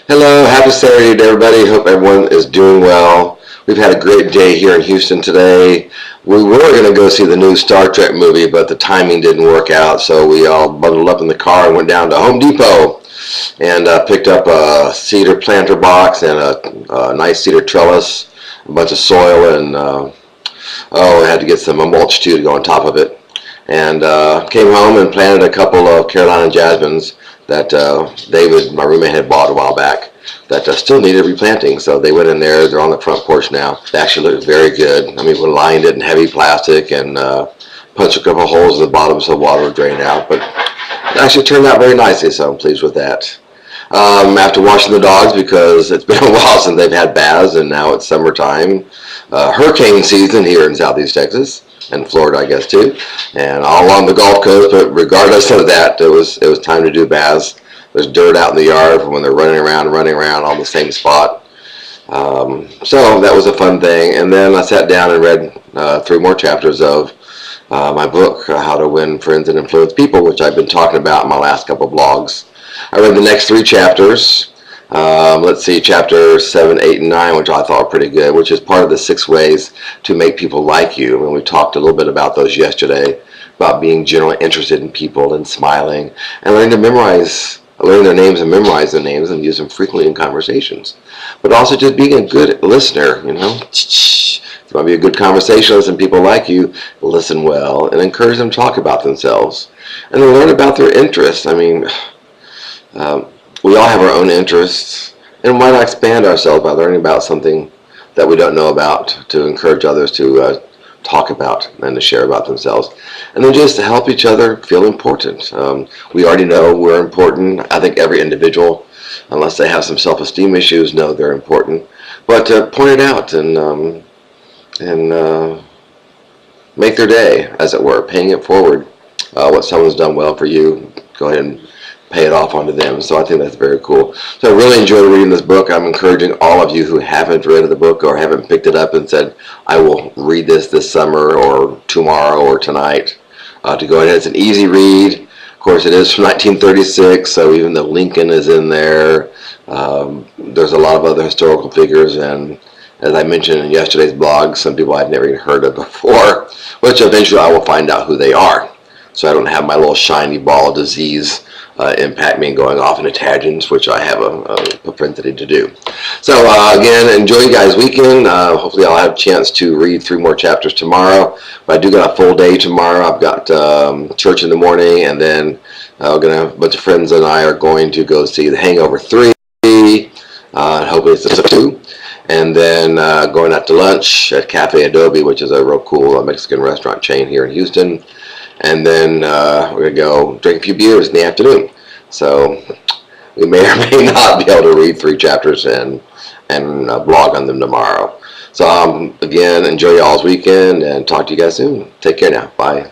Hello, happy Saturday to everybody. Hope everyone is doing well. We've had a great day here in Houston today. We were going to go see the new Star Trek movie, but the timing didn't work out, so we all bundled up in the car and went down to Home Depot and picked up a cedar planter box and a nice cedar trellis, a bunch of soil, and we had to get some mulch too to go on top of it. And came home and planted a couple of Carolina jasmines that David, my roommate, had bought a while back that still needed replanting. So they went in there. They're on the front porch now. They actually look very good. I mean, we lined it in heavy plastic and punched a couple holes in the bottom so the water would drain out. But it actually turned out very nicely, so I'm pleased with that. After washing the dogs, because it's been a while since they've had baths, and now it's summertime, hurricane season here in Southeast Texas, and Florida, I guess, too, and all along the Gulf Coast. But regardless of that, it was time to do baths. There's dirt out in the yard from when they're running around on the same spot. So that was a fun thing. And then I sat down and read 3 more chapters of my book, How to Win Friends and Influence People, which I've been talking about in my last couple of blogs. I read the next 3 chapters. Let's see, chapter 7, 8, and 9, which I thought were pretty good, which is part of the 6 ways to make people like you. And we talked a little bit about those yesterday, about being generally interested in people and smiling and learning their names and memorize their names and use them frequently in conversations. But also just being a good listener, If you want to be a good conversationalist and people like you, listen well and encourage them to talk about themselves and then learn about their interests. I mean, we all have our own interests, and why not expand ourselves by learning about something that we don't know about to encourage others to talk about and to share about themselves, and then just to help each other feel important. We already know we're important. I think every individual, unless they have some self-esteem issues, know they're important. But to point it out and make their day, as it were, paying it forward. What someone's done well for you, go ahead and pay it off onto them. So I think that's very cool. So I really enjoyed reading this book. I'm encouraging all of you who haven't read the book or haven't picked it up and said, I will read this summer or tomorrow or tonight, to go ahead. It's an easy read. Of course, it is from 1936, so even the Lincoln is in there. There's a lot of other historical figures, and as I mentioned in yesterday's blog, some people I've never even heard of before, which eventually I will find out who they are. So I don't have my little shiny ball of disease impact me going off into tangents, which I have a propensity to do. So again, enjoy you guys' weekend. Hopefully I'll have a chance to read 3 more chapters tomorrow. But I do got a full day tomorrow. I've got church in the morning, and then a bunch of friends and I are going to go see The Hangover 3. Hopefully it's a 2. And then going out to lunch at Cafe Adobe, which is a real cool Mexican restaurant chain here in Houston. And then we're going to go drink a few beers in the afternoon. So we may or may not be able to read 3 chapters and blog on them tomorrow. So again, enjoy y'all's weekend and talk to you guys soon. Take care now. Bye.